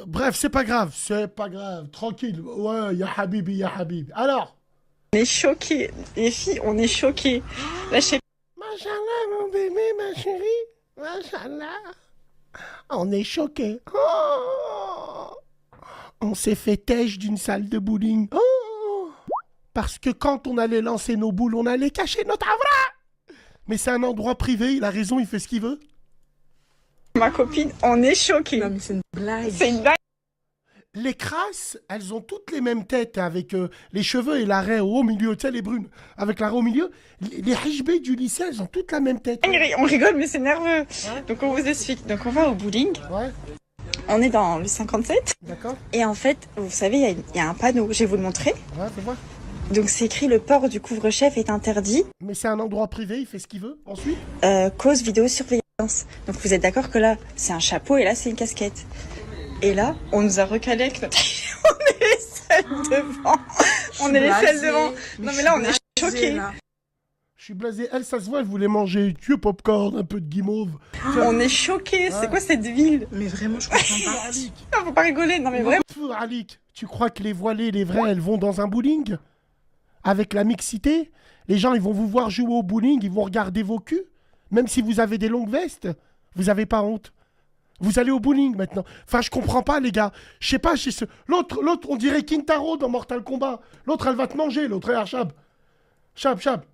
Bref, c'est pas grave, c'est pas grave. Tranquille. Ouais, ya Habibi, ya Habibi. Alors? On est choqués. Les filles, on est choqués. Là, je sais Machallah, mon bébé, ma chérie. Machallah. On est choqués. Oh, on s'est fait têche d'une salle de bowling. Oh, parce que quand on allait lancer nos boules, on allait cacher notre avra. Mais c'est un endroit privé, il a raison, il fait ce qu'il veut. ma copine, on est choqués. Non, mais c'est une blague. C'est une blague. Les crasses, elles ont toutes les mêmes têtes, avec les cheveux et l'arrêt au milieu, tu sais, les brunes, avec l'arrêt au milieu. Les hijbés du lycée, elles ont toutes la même tête. On rigole, mais c'est nerveux. Donc, on vous explique. Donc, on va au bowling. Ouais, On est dans le 57. d'accord. Et en fait, vous savez, il y a un panneau. Je vais vous le montrer. Ouais, fais voir. Donc, c'est écrit le port du couvre-chef est interdit. Mais c'est un endroit privé, il fait ce qu'il veut. Ensuite, Cause vidéosurveillance. Donc, vous êtes d'accord que là, c'est un chapeau et là, c'est une casquette. Et là, on nous a recalé avec notre... on est les seuls devant. On est les seuls devant. Non, mais là, on est choqués. je suis blasé. Elle, ça se voit, elle voulait manger du popcorn, un peu de guimauve. On est choqués. C'est quoi cette ville? Mais vraiment, je comprends pas. Alik, Non, faut pas rigoler. Non, mais vraiment. Alik, tu crois que les voilées, les vrais, elles vont dans un bowling? Avec la mixité? Les gens, ils vont vous voir jouer au bowling, ils vont regarder vos culs? Même si vous avez des longues vestes? Vous avez pas honte? Vous allez au bowling maintenant. Enfin, je comprends pas, les gars. Je sais pas, l'autre, on dirait Kintaro dans Mortal Kombat. L'autre, elle va te manger, l'autre, regarde, Chab. Chab.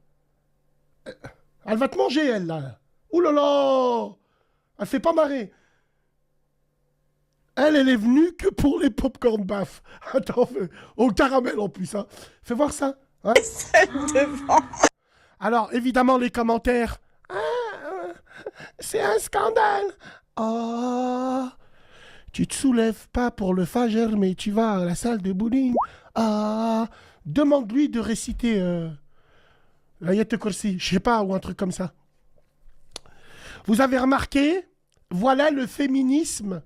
Elle va te manger, elle, là. Ouh là là. Elle fait pas marrer. Elle est venue que pour les popcorn baff. Attends, au caramel en plus, hein. Fais voir ça. Hein. Seuls devant. Alors, évidemment, les commentaires. C'est un scandale. Oh, tu te soulèves pas pour le Fajr, mais tu vas à la salle de bowling. Ah, demande-lui de réciter l'ayat Kursi, je sais pas, ou un truc comme ça. Vous avez remarqué, voilà le féminisme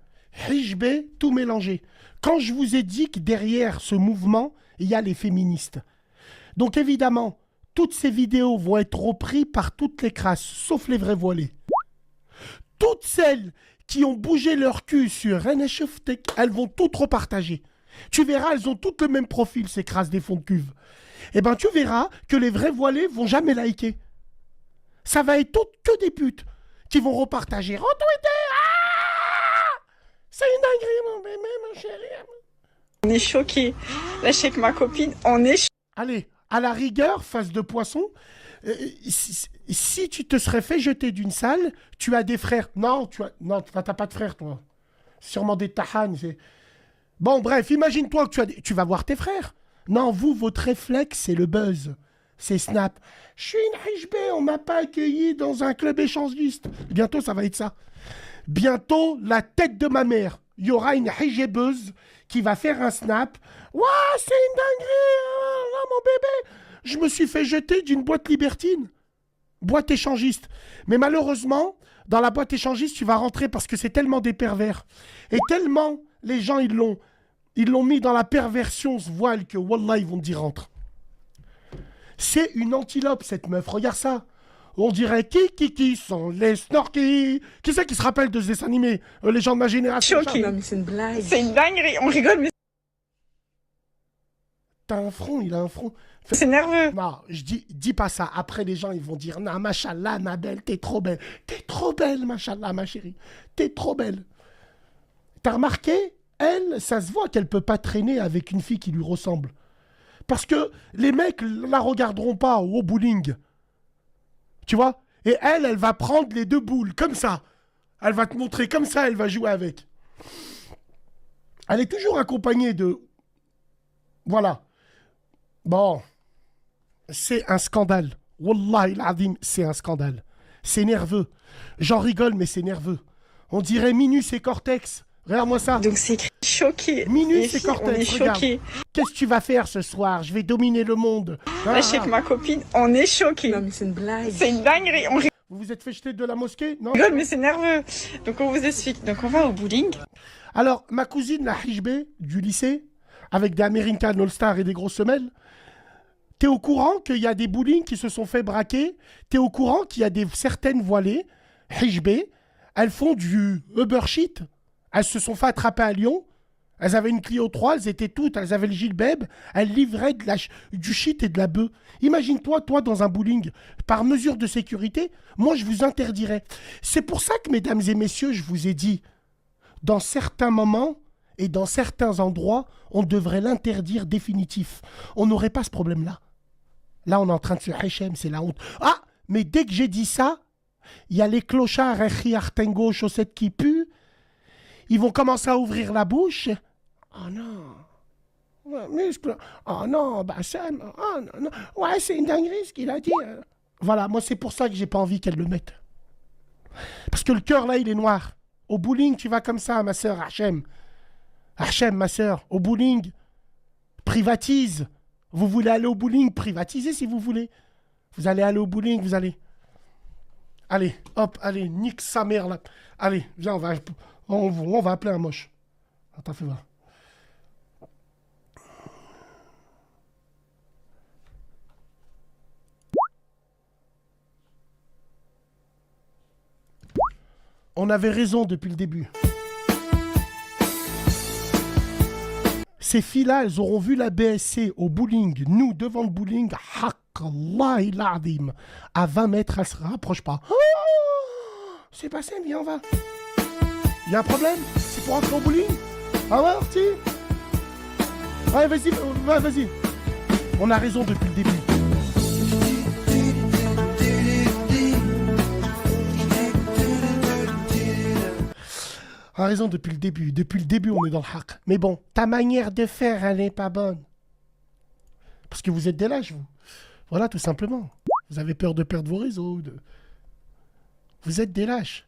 hijbé tout mélangé. Quand je vous ai dit que derrière ce mouvement, il y a les féministes. Donc évidemment, toutes ces vidéos vont être reprises par toutes les crasses, sauf les vrais voilés. Toutes celles qui ont bougé leur cul sur NHFTech, elles vont toutes repartager. Tu verras, elles ont toutes le même profil, ces crasses des fonds de cuve. Eh ben, tu verras que les vrais voilés vont jamais liker. Ça va être toutes que des putes qui vont repartager. Retweeter. Ah, c'est une dinguerie, mon bébé, ma chérie. On est choqués. Là, je sais que ma copine, on est choqués. Allez, à la rigueur, face de poisson, si tu te serais fait jeter d'une salle, tu as des frères. Non, t'as pas de frères, toi. Sûrement des tahanes. Bon, bref, imagine-toi que tu vas voir tes frères. Non, vous, votre réflexe, c'est le buzz. C'est Snap. Je suis une hijbé, on m'a pas accueilli dans un club échangiste. Bientôt, ça va être ça. Bientôt, la tête de ma mère. Il y aura une hijbeuse qui va faire un Snap. Ouah, c'est une dinguerie, là, mon bébé. Je me suis fait jeter d'une boîte libertine. Boîte échangiste. Mais malheureusement, dans la boîte échangiste, tu vas rentrer parce que c'est tellement des pervers. Et tellement les gens, ils l'ont mis dans la perversion, ce voile, que Wallah, ils vont te dire rentre. C'est une antilope, cette meuf. Regarde ça. On dirait qui sont les snorkies. Qui c'est qui se rappelle de ce dessin animé? Les gens de ma génération. Choqués. Non, mais c'est une blague. C'est une dinguerie. On rigole, mais T'as un front, il a un front. c'est nerveux. Non, dis pas ça. Après, les gens, ils vont dire, non, machallah, ma belle, t'es trop belle. T'es trop belle, machallah, ma chérie. T'es trop belle. T'as remarqué? Elle, ça se voit qu'elle peut pas traîner avec une fille qui lui ressemble. Parce que les mecs la regarderont pas au bowling. Tu vois? Et elle va prendre les deux boules, comme ça. Elle va te montrer comme ça, elle va jouer avec. Elle est toujours accompagnée de... Voilà. Bon. C'est un scandale. Wallahi l'azim, c'est un scandale. C'est nerveux. J'en rigole, mais c'est nerveux. On dirait Minus et Cortex. Regarde-moi ça. Donc, c'est écrit choqués. Minus Les et filles, on Cortex, est regarde. choqués. Qu'est-ce que tu vas faire ce soir? Je vais dominer le monde. Là, je sais que ma copine, on est choqués. Non, mais c'est une blague. C'est une dinguerie. On Vous vous êtes fait jeter de la mosquée? Non? rigole, mais c'est nerveux. Donc, on vous explique. Donc, on va au bowling. Alors, ma cousine, la hijbé du lycée, avec des American All-Star et des grosses semelles, t'es au courant qu'il y a des bowling qui se sont fait braquer? T'es au courant qu'il y a certaines voilées, hijbé, elles font du Uber shit? Elles se sont fait attraper à Lyon Elles avaient une Clio 3, elles étaient toutes, elles avaient le gilbeb, elles livraient du shit et de la bœuf. Imagine-toi, toi, dans un bowling, par mesure de sécurité, moi, je vous interdirais. C'est pour ça que, mesdames et messieurs, je vous ai dit, dans certains moments et dans certains endroits, on devrait l'interdire définitif. On n'aurait pas ce problème-là. Là, on est en train de se hachem, c'est la honte. Ah, mais dès que j'ai dit ça, il y a les clochards, Artengo, chaussettes qui puent. Ils vont commencer à ouvrir la bouche. Oh non. Ouais, muscle. Oh non, Bassem. Oh non, non. Ouais, c'est une dinguerie ce qu'il a dit. Voilà, moi c'est pour ça que j'ai pas envie qu'elle le mette. Parce que le cœur là, il est noir. Au bowling, tu vas comme ça, ma sœur Hachem. Hachem, ma sœur, au bowling, privatise. Vous voulez aller au bowling, privatisez si vous voulez. Vous allez aller au bowling, vous allez. Allez, hop, allez, nique sa mère là. Allez, viens, on va appeler un moche. Attends, fais voir. On avait raison depuis le début. Ces filles-là, elles auront vu la BSC au bowling, nous, devant le bowling, Allah il adim. À 20 mètres, elles ne se rapprochent pas. Oh, c'est passé, viens, on va. Il y a un problème? C'est pour entrer au bowling? Ah ouais, Orti? Ouais, vas-y, vas-y. On a raison depuis le début. On a raison depuis le début. Depuis le début, on est dans le haq. Mais bon, ta manière de faire, elle n'est pas bonne. Parce que vous êtes des lâches, vous. Voilà, tout simplement. Vous avez peur de perdre vos réseaux. Vous êtes des lâches.